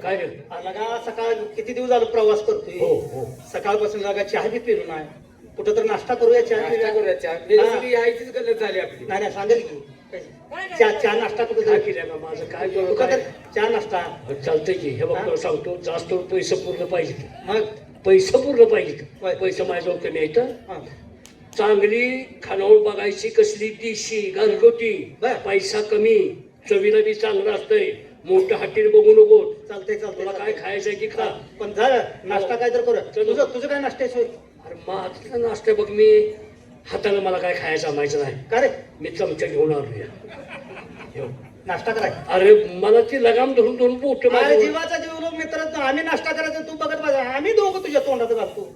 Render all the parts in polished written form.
काय रे? लगा सकाळ किती दिवस झालं प्रवास करतोय. हो हो. सकाळपासून लगा चहा बी पिलो नाही. कुठं तर नाश्ता करूया, चहा नाश्ता पिऊया. करूया, चहा. बेसिकली यायचीच गलत झाली आपली. नाही सांगेल की चहा नाश्ता कुठं काय तरी केलं माझं काय करू कुठं तर काय? चहा नाश्ता. चालतंय की हे बघ तुला सांगतो जास्त पैसे पूर्ण पाहिजे मग पैसे पूर्ण पाहिजे होय. पैसे माझ्याजवळ कमी येतं हा. चांगली खानावळ बघायची कसली देशी घरगुती बर. पैसा कमी चवीला बी चांगलं असतंय मोठं हॉटेल बघू नको चालतंय तुला काय चालतंय. खायचंय की खा पण झालं नाश्ता काय तर करू. चलो. तुझं काय नाश्ता सोय? अरे माझं नाश्ता बघ मी हाताला मला काय खायचं माहिती नाही का रे मी चमचा घेऊन आलो नाश्ता कराय? अरे मला ती लगाम धरून धरून बोट अरे जीवाचा जीव लोक मित्र आम्ही नाश्ता करायचं तू बघत बघा. आम्ही दोघं तुझ्या तोंडात घालतो.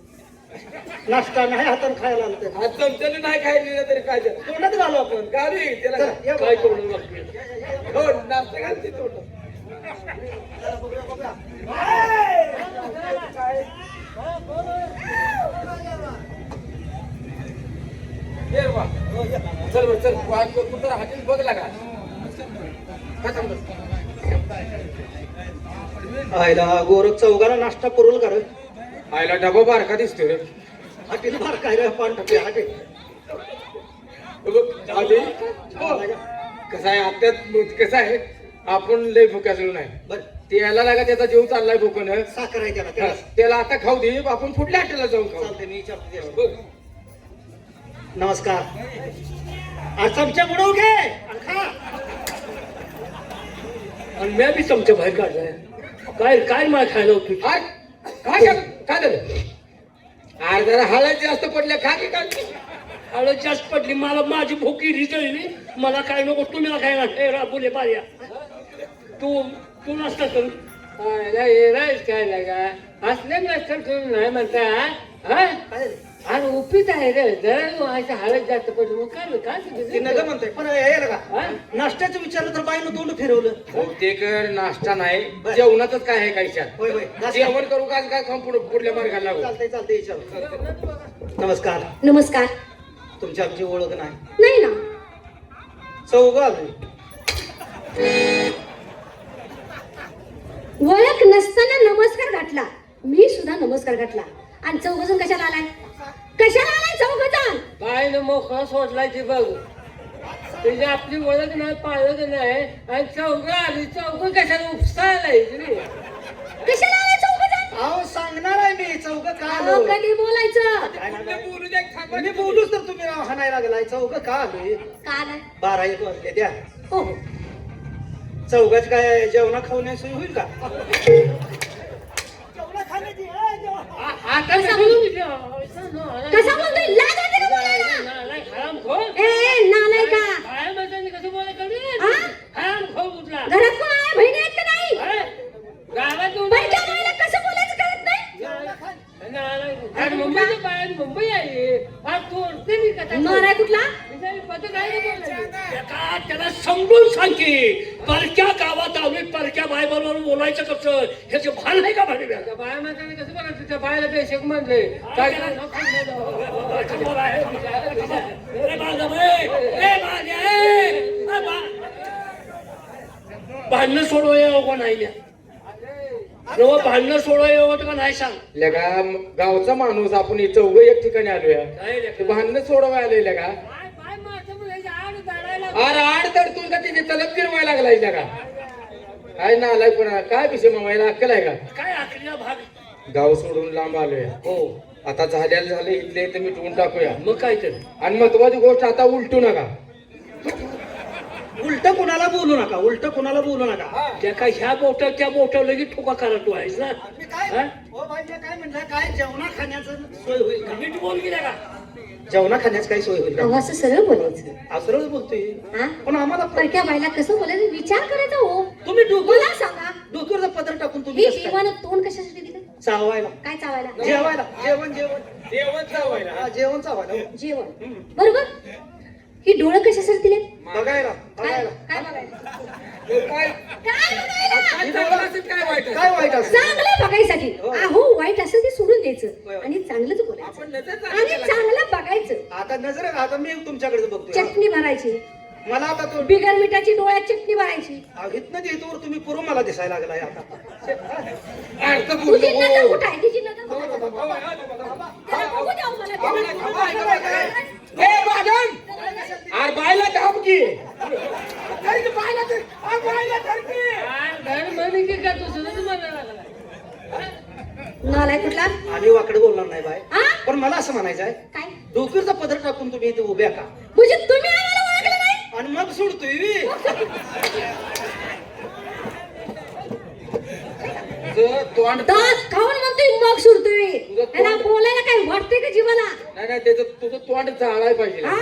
नाश्ता नाही हातानं खायला आलं तर आज चमच्याने नाही खायला तरी काय झालं? तोंडात घालू आपण. गाडी त्याला चला, ये काय बघा. करू लागते हो, नाश्ता घालते तोंडात. ये बा. चल बरं, चल कुठं हॉटेल बघ लागा. काय थांबलं? आयला गोरख चौघाला नाश्ता पुरवल का रे? आयला डबा बारका दिसतोय रे. हॉटेल फार काय रे पान टाकले हॉटेल. हे बघ, आधी कसं आहे आत्यात कसं आहे आपण लय भुक्याचलो नाही बर ते याला लागा त्याचा जीव चाललाय भुकन साखर आहे त्याला त्याला. त्याला आता खाऊ दे आपण पुढल्या हॉटेलला जाऊन खाऊ. चालते मी विचारतो त्याला. बघ. नमस्कार. आज चमचा बुडवू घे आणि खा. आणि मी बी चमचा बाहेर काढलाय काय काय मला खायला होती काय काय झालं? काय झालं अरे जरा हळद जास्त पडल्या खा की काय हळद जास्त पडली मला माझी भूकी रिजळली मला काय नको तुम्ही खायला हे राबुले पार्या तू तू नसता करू काय लागा असले नसतं तुम्ही नाही म्हणता हा काय रे? आणि उपीत आहे रे जरा हळद जास्त पडली मग काय ती काय नग म्हणतोय पण हे का नाश्त्याचं विचारलं तर बाईनं तोंड फिरवलं. बहुतेक नाश्ता नाही जेवणातच काय आहे काही होय होय जास्त- जेवण करू काय काय खाऊन पुढल्या मार्गाला लागू चालतंय चालतंय विचार. नमस्कार. नमस्कार. तुमची आमची ओळख नाही. नाही ना. चौघ आलोय. ओळख नसताना नमस्कार घातला. मी सुद्धा नमस्कार घातला. आणि चौघजण कशाला आलाय? कशाला आलाय चौघजण? काय न मोकळा सोडलाय ती बघ त्याची आपली ओळख नाही पाळत नाही आणि चौघ आली चौघ कशाला उपसायला कशाला आलाय चौघजण? अहो सांगणार आहे मी चौघ का अहो, आलो. कधी बोलायचं? काय नाही. मी बोलूच तर तुम्ही राव हाणायला लागलाय. चौघ का आलोय? का नाही? 12-1 वाजले द्या. हो हो. चौघाच काय जेवणा खाऊन सोय होईल का? जेवणा खाण्याची कसा बोलतोय? लाज वाटते का बोलायला? ए नालायका. हा? घरात कोण आहे? बहिणी आहेत का नाही? बायका बाईला कसं बोलायचं कळत नाही? मुंबई आहे माराय कुठला? त्याला समजून सांग की परक्या गावात आम्ही परक्या बाय बरोबर बोलायचं कसं ह्याचे भान नाही का भाडे बाया माणसाने कसं बघा तुझ्या बायाला बेशक म्हणले काय भांडणं सोडवाय का नाही जेव्हा भांडणं सोडवाय का नाही सांग लगा गावचा माणूस आपण चौघ एक ठिकाणी आलोया काय रे? भांडणं सोडवाय आलोय लगा अरे आड तडतून का तिथे तलप फिरवायला लागलाय लगा काय ना आलाय पण काय विषय मामायला अक्कल आहे का काय आखरीला भाग गाव सोडून लांब आलोय हो आता झालेलं झालं इथले तर मिटवून टाकूया मग काय तर आणि महत्वाची गोष्ट आता उलटू नका उलट कुणाला बोलू नका. उलट कुणाला बोलू नका. त्या काय ह्या बोटा त्या बोटा लगेच ठोका करा तू आहेस ना मी काय हा? हो बाई मी काय म्हणलं काय जेवणा खाण्याचं सोय होईल का? नीट बोल गेला का जेवणा खाण्याचं काही सोय होईल अहो, का? असं सरळ बोलायचं. असं बोलतोय हा? पण आम्हाला परक्या बाईला कसं बोलायचं विचार करायचा हो. तुम्ही मला सांगा डोक्यावर पदर टाकून तुम्ही हे कसं काय? जेवण तोंड कशासाठी दिलं? चावायला काय चावायला? जेवायला जेवण जेवण जेवण चावायला हा, जेवण चावायला जेवण. बरोबर. ही डोळं कशासाठी दिले? बघायला काय बघायला काय बघायला? काय काय बघायला? काय वाईट काय वाईट असं चांगलं बघायसाठी. हो. अहो वाईट असेल ते सोडून होय. द्यायचं आणि चांगलंच आपण बोलायचं नजर आणि चांगलं बघायचं. आता नजर आता मी तुमच्याकडे बघतोय चटणी भरायची. मला आता तो बिगर मिठाची डोळ्यात चटणी भरायची. इथनं देतोवर तुम्ही पुरं मला दिसायला लागलाय आता अर्थ बोललो. तुझी नजर कुठं आहे तिची नजर कुठं आहे? त्याला बघू द्या मला ते. ए बागन अरे बायला धाप की बायला धर की. घर म्हणे की का दुसरंच म्हणायला लागला नालाय कुठला आम्ही वाकडे बोलणार नाही बाय हा पण मला असं म्हणायचं आहे काय डोकीचा पदर टाकून तुम्ही इथे उभ्या का म्हणजे तुम्ही आम्हाला ओळखलं नाही आणि मग सोडतोय बी. तुझं तोंड दात खाऊन म्हणतोय मग सुरतोय त्याला बोलायला काय वाटतंय का जीवाला नाही नाही त्याचं तुझं तोंड चाळायला पाहिजे हा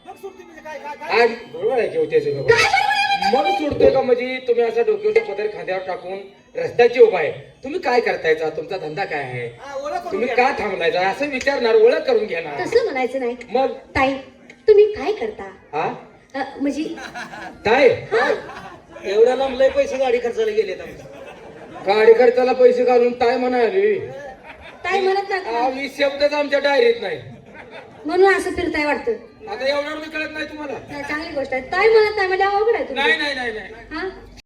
मग सोडतोय म्हणजे काय आज बरोबर आहे की त्याचं काय बरोबर आहे? मग सोडतोय का म्हणजे तुम्ही असा डोक्यावर पदर खांद्यावर टाकून रस्त्याची उभा आहे तुम्ही काय करतायचा तुमचा धंदा काय आहे हा, ओळख करून तुम्ही घ्या. का थांबलायचा असं विचारणार ओळख करून घेणार तसं म्हणायचं नाही मग ताई तुम्ही काय करता हा म्हणजे काय हा एवढ्या लांब लय पैसे गाडी खर्चाला गेलेत आमचे. गाडी खर्चाला पैसे घालून काय म्हणाले ताई म्हणत ना आम्ही शब्दच आमच्या डायरीत नाही म्हणून असं फिरताय वाटतं आता एवढं कळत नाही तुम्हाला चांगली गोष्ट आहे ताई म्हणत नाही म्हणजे अवघड आहे तुम्ही नाही नाही नाही नाही हा